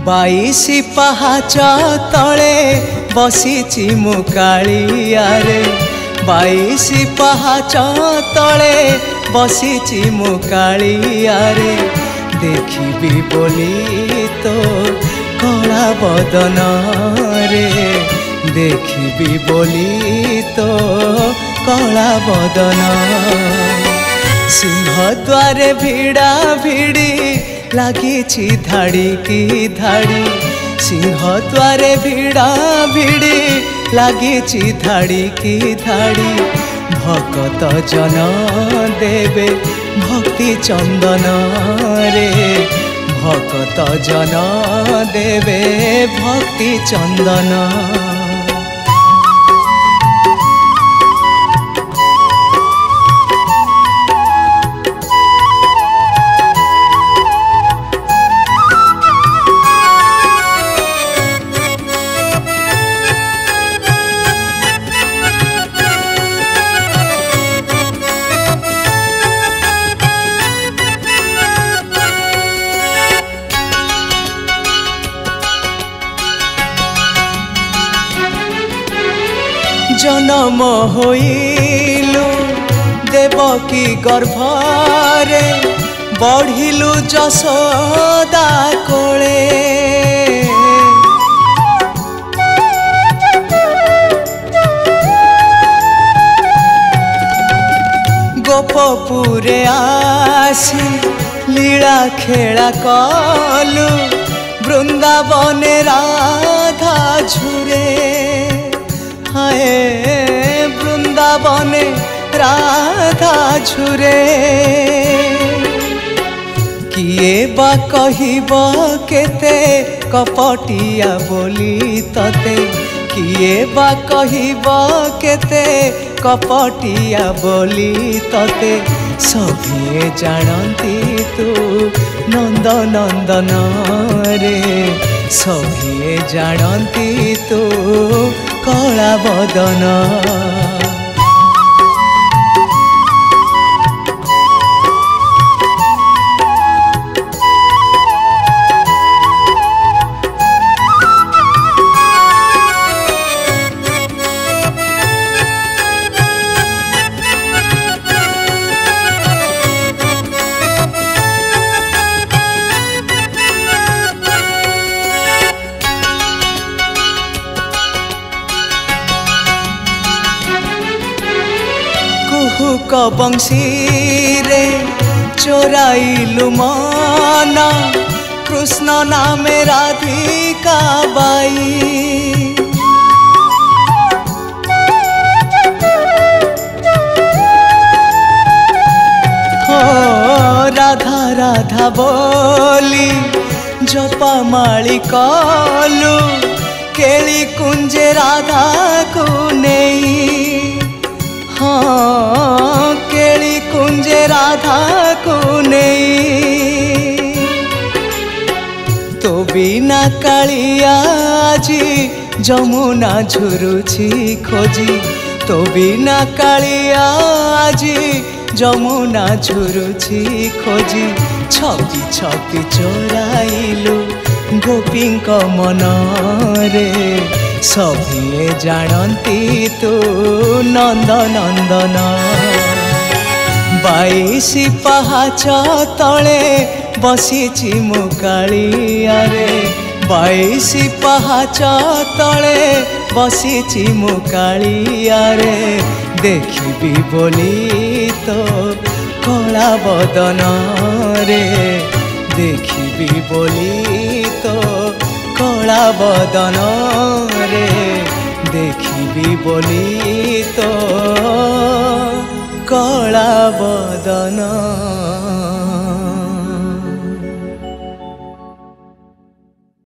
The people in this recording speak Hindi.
बाईसी पहाच तले बसीची मुकालियारे बाईसी पहाच तले बसीची मुकालियारे देखिबी बोली तो कला बदन रे देखिबी बोली तो कला बदन सिंह द्वारे भिड़ा भिड़ी लागिछि धाड़ी की धाड़ी सिंह द्वारे भिड़ा भिड़ी लागिछि धाड़ी की धाड़ी भक्त जन देवे भक्ति चंदन रे भक्त जन देवे भक्ति चंदन जन्म होइलु देवकी गर्भरे बढ़िलु जशोदा कोले गोपपुरे आसी लीला खेला कलु वृंदावने राधा झुरे हाय वृंदावने राधा झुरे किए बा कहिब केते कपटिया बोली तते किए बा कहिब केते कपटिया बोली तते सभिए जानती तू नंद नंदन रे सभिए जानती तू कला बदन बंशी रे चोराइलु मन कृष्ण नामे राधिका बाई हो राधा राधा बोली जपमाली कलु केली कुंजे राधा को नहीं हाँ केली कुंजे राधा को नहीं तो बिना कालिया आजी जमुना झुरुछि खोजी तो बिना कालिया आजी जमुना झुरुछि खोजी छपी छपी चोराइलु गोपींक मन रे सभिए जानती तू नंद नंदन बाईसी पहाच तले बसीची मुकालियारे बाईसी पहाच तले बसीची मुकालियारे देखिबी बोली तो कला बदन रे देखिबी बोली तो कला बदन रे देखिबी बोली तो कला बदन।